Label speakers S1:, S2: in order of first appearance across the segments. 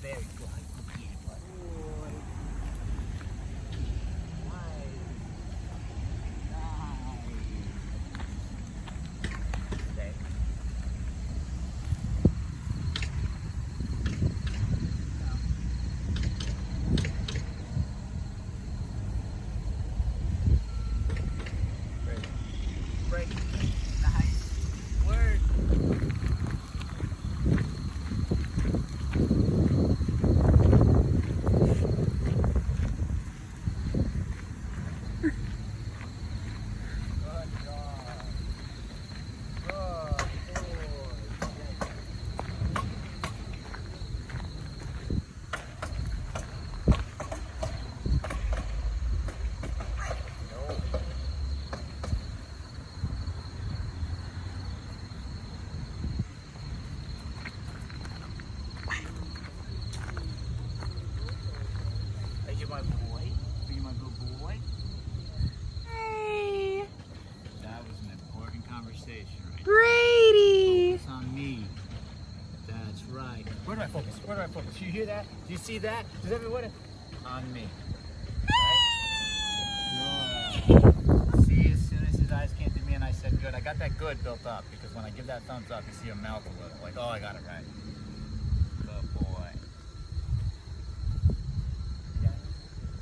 S1: Very good. Good kitty, bud. Nice. Stay. Break. Nice. Word. My boy. Are you my good boy?
S2: Hey,
S1: That was an important conversation, right?
S2: Brady.
S1: Focus on me. That's right. Where do I focus? Where do I focus? You hear that? Do you see that? Does everyone? On me. Right? Good. See, as soon as his eyes came to me and I said good, I got that good built up because when I give that thumbs up, you see him melt a little. Like, oh, I got it right. Good boy.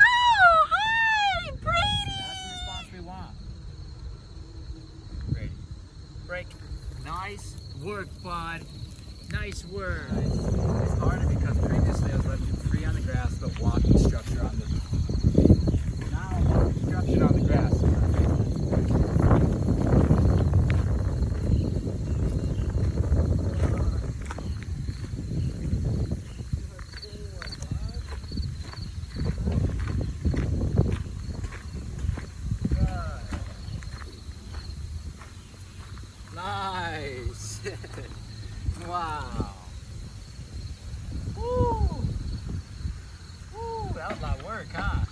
S2: Oh, hi, Brady.
S1: That's the response we want. Brady. Break. Nice work, bud. Nice work. It's harder because previously I was letting you free on the grass, but walking structure on the. Now walking structure on the grass. Nice. Wow. Woo. Woo. That was a lot of work, huh?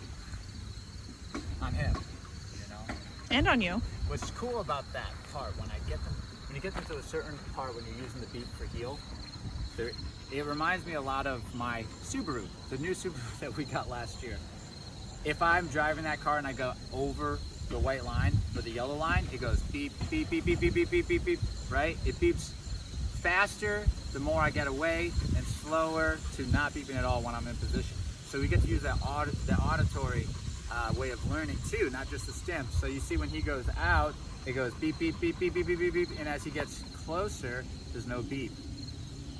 S1: On him, you know.
S2: And on you.
S1: What's cool about that part when you get them to a certain part when you're using the beep for heel, it reminds me a lot of my Subaru, the new Subaru that we got last year. If I'm driving that car and I go over the white line or the yellow line, it goes beep, beep, beep, beep, beep, beep, beep, beep, beep, right? It beeps faster the more I get away and slower to not beeping at all when I'm in position. So we get to use that auditory way of learning too, not just the stem. So you see when he goes out, it goes beep, beep, beep, beep, beep, beep, beep, beep, and as he gets closer, there's no beep.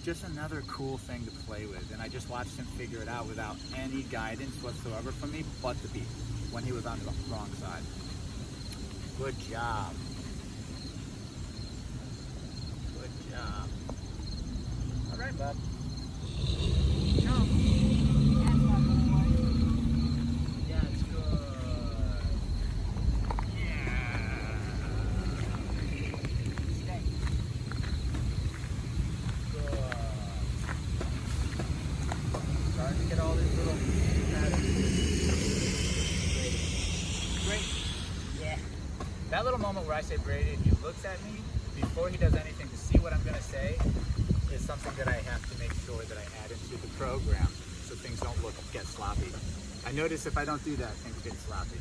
S1: Just another cool thing to play with, and I just watched him figure it out without any guidance whatsoever from me, but the beep when he was on the wrong side. Good job. Good job. All right, bud. Jump. Yes, my boy. That's good. Yeah. Stay. Good. Starting to get all these little Great. Yeah. That little moment where I say Brady and he looks at me before he does anything to see what I'm going to say is something that I have to make sure that I add into the program so things don't get sloppy. I notice if I don't do that, things get sloppy.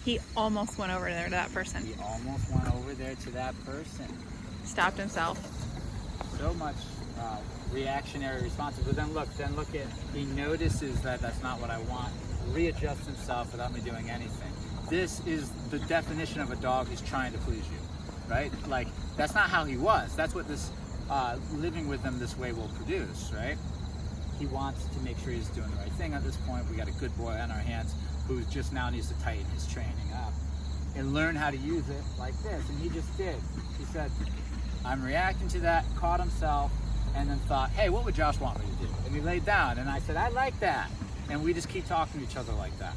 S2: He almost went over there to that person.
S1: He almost went over there to that person.
S2: Stopped himself.
S1: So much reactionary responses, but then look at, he notices that that's not what I want, readjusts himself without me doing anything. This is the definition of a dog who's trying to please you, right? Like, that's not how he was. That's what this living with him this way will produce, right? He wants to make sure he's doing the right thing at this point. We got a good boy on our hands who just now needs to tighten his training up and learn how to use it like this, and he just did. He said, I'm reacting to that, caught himself, and then thought, hey, what would Josh want me to do? And he laid down, and I said, I like that. And we just keep talking to each other like that.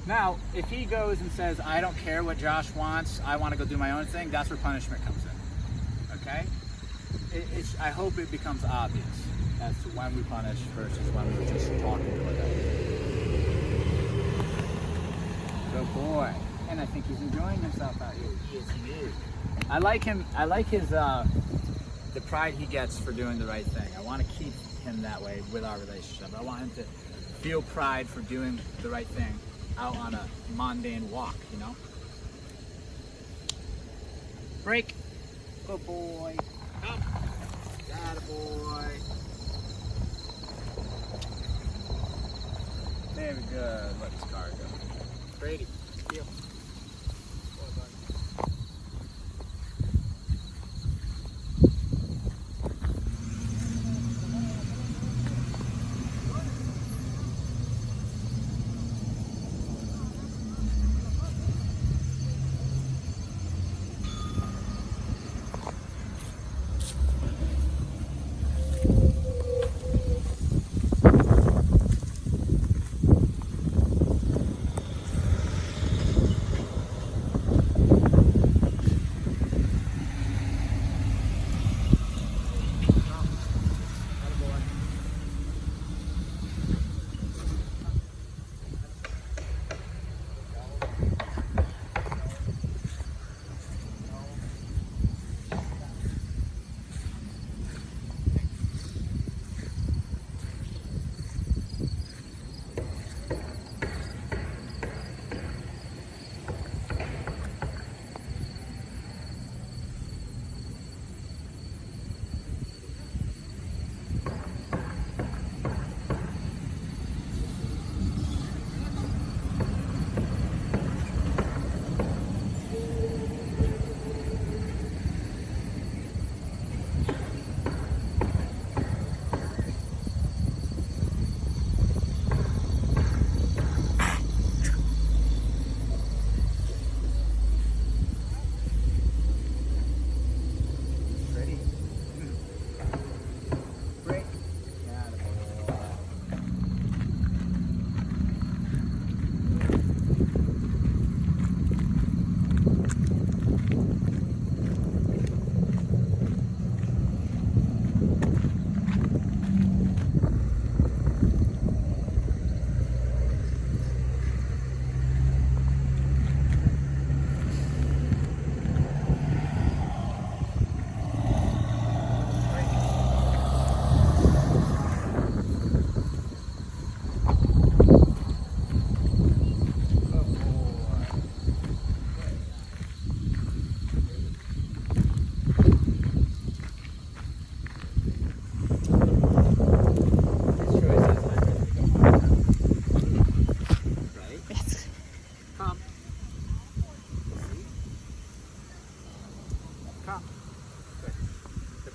S1: Now, if he goes and says, I don't care what Josh wants, I want to go do my own thing, that's where punishment comes in, okay? I hope it becomes obvious as to when we punish versus when we're just talking to each other. Good boy. And I think he's enjoying himself out here. Yes, he is. I like him. I like his the pride he gets for doing the right thing. I want to keep him that way with our relationship. I want him to feel pride for doing the right thing out on a mundane walk, you know? Break. Good boy. Come. Attaboy. Very good. Let's cargo. Brady, heel.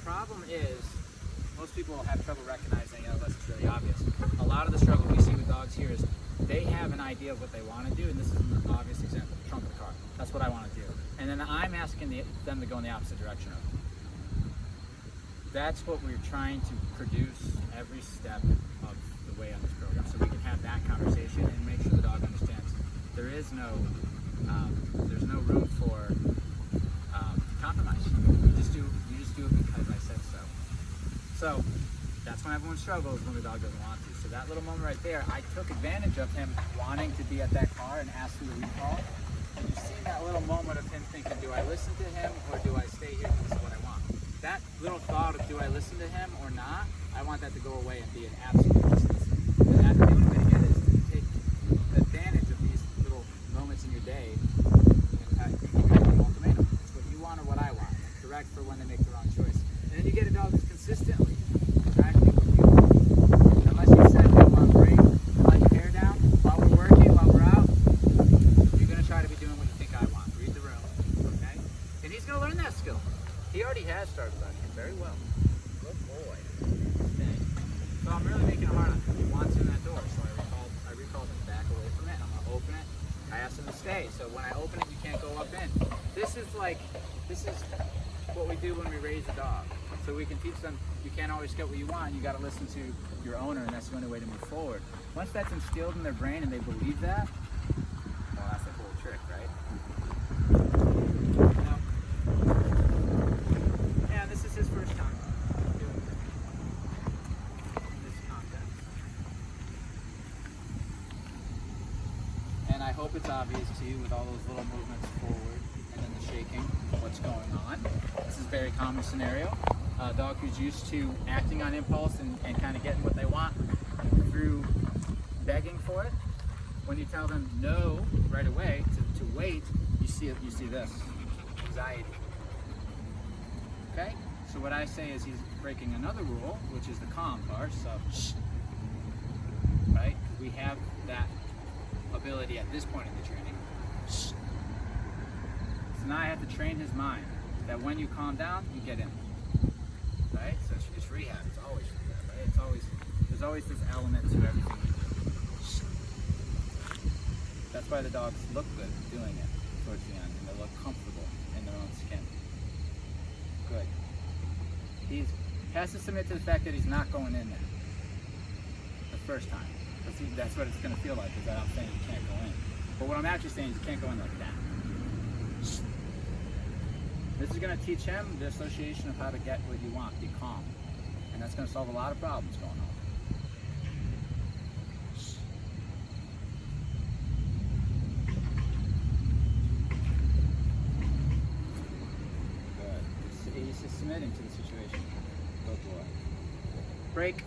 S1: Problem is, most people have trouble recognizing it unless it's really obvious. A lot of the struggle we see with dogs here is they have an idea of what they want to do, and this is an obvious example, the trunk of the car. That's what I want to do. And then I'm asking them to go in the opposite direction of it. That's what we're trying to produce every step of the way on this program, so we can have that conversation and make sure the dog understands there is no, there's no room for compromise. You just do it because I said so. So that's when everyone struggles, when the dog doesn't want to. So that little moment right there, I took advantage of him wanting to be at that car and ask for the recall. And you see that little moment of him thinking, do I listen to him or do I stay here because this is what I want? That little thought of do I listen to him or not, I want that to go away and be an absolute distance. And that's the only way to get it is to take advantage of these little moments in your day and give an ultimatum. It's what you want or what I want. Correct for when they make the wrong choice. And then you get a dog that's consistently tracking what you want. Unless you said they want to break, let your hair down while we're working, while we're out, you're going to try to be doing what you think I want. Read the room, okay? And he's going to learn that skill. He already has started learning very well. Good boy. Okay. So I'm really making it hard on him. He wants in that door, so I recalled him back away from it. I'm going to open it. I asked him to stay, so when I open it, you can't go up in. This is what we do when we raise a dog. So we can teach them you can't always get what you want, you got to listen to your owner, and that's the only way to move forward. Once that's instilled in their brain and they believe that, well, that's the whole trick, right? Now, yeah, this is his first time doing this content. And I hope it's obvious to you with all those little movements forward and then the shaking, what's going on. This is a very common scenario. a dog who's used to acting on impulse and kind of getting what they want through begging for it. When you tell them no right away to wait, you see this anxiety. Okay? So what I say is he's breaking another rule, which is the calm part. So, shh. Right? We have that ability at this point in the training. Shh. So now I have to train his mind that when you calm down, you get in. Right? So it's rehab. It's always rehab, right? There's always this element to everything. Shh. That's why the dogs look good doing it towards the end, and they look comfortable in their own skin. Good. He has to submit to the fact that he's not going in there the first time. That's what it's going to feel like, is that I'm saying you can't go in. But what I'm actually saying is you can't go in like that. This is going to teach him the association of how to get what you want, be calm. And that's going to solve a lot of problems going on. Good. He's just submitting to the situation. Good boy. Break.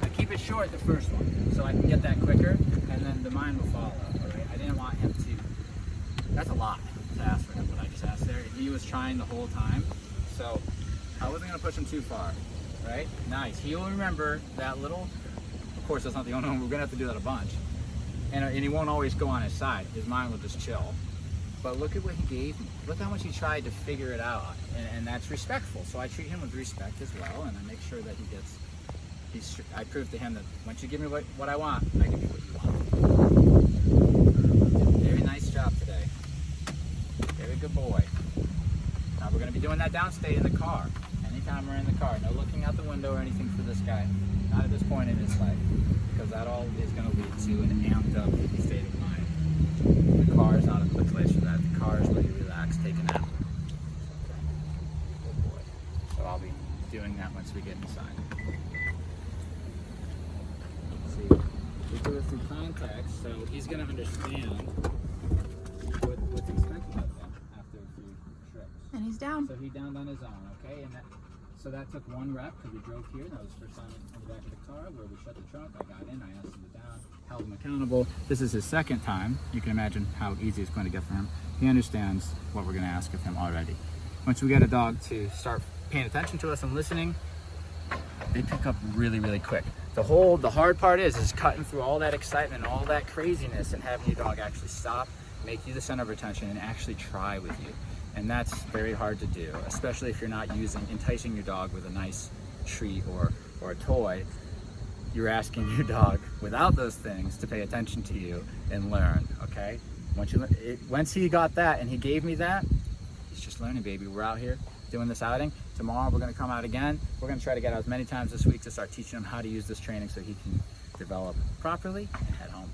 S1: I keep it short, the first one, so I can get that quicker, and then the mind will follow. All right? I didn't want him to. That's a lot to ask for him, what I just asked there. He was trying the whole time, so I wasn't going to push him too far. Right? Nice. He'll remember that little. Of course, that's not the only one. We're going to have to do that a bunch. And he won't always go on his side. His mind will just chill. But look at what he gave me. Look how much he tried to figure it out. And that's respectful. So I treat him with respect as well, and I make sure that he gets. I prove to him that once you give me what I want, I give you what you want. Very nice job today. Very good boy. Now we're going to be doing that downstate in the car. Anytime we're in the car. No looking out the window or anything for this guy. Not at this point in his life. Because that all is going to lead to an amped up state of mind. The car is not the place for that. The car is where you relax, take a nap. Okay. Good boy. So I'll be doing that once we get inside. See, we do it through context, so he's going to understand what's expected of him after a few trips.
S2: And he's down.
S1: So he downed on his own, okay? So that took one rep because we drove here. That was the first time in the back of the car where we shut the trunk. I got in, I asked him to down, held him accountable. This is his second time. You can imagine how easy it's going to get for him. He understands what we're going to ask of him already. Once we get a dog to start paying attention to us and listening, they pick up really, really quick. The hard part is cutting through all that excitement, all that craziness, and having your dog actually stop, make you the center of attention, and actually try with you. And that's very hard to do, especially if you're not enticing your dog with a nice treat or a toy. You're asking your dog without those things to pay attention to you and learn, okay? Once he got that and he gave me that, he's just learning, baby. We're out here doing this outing. Tomorrow we're going to come out again. We're going to try to get out as many times this week to start teaching him how to use this training so he can develop properly and head home.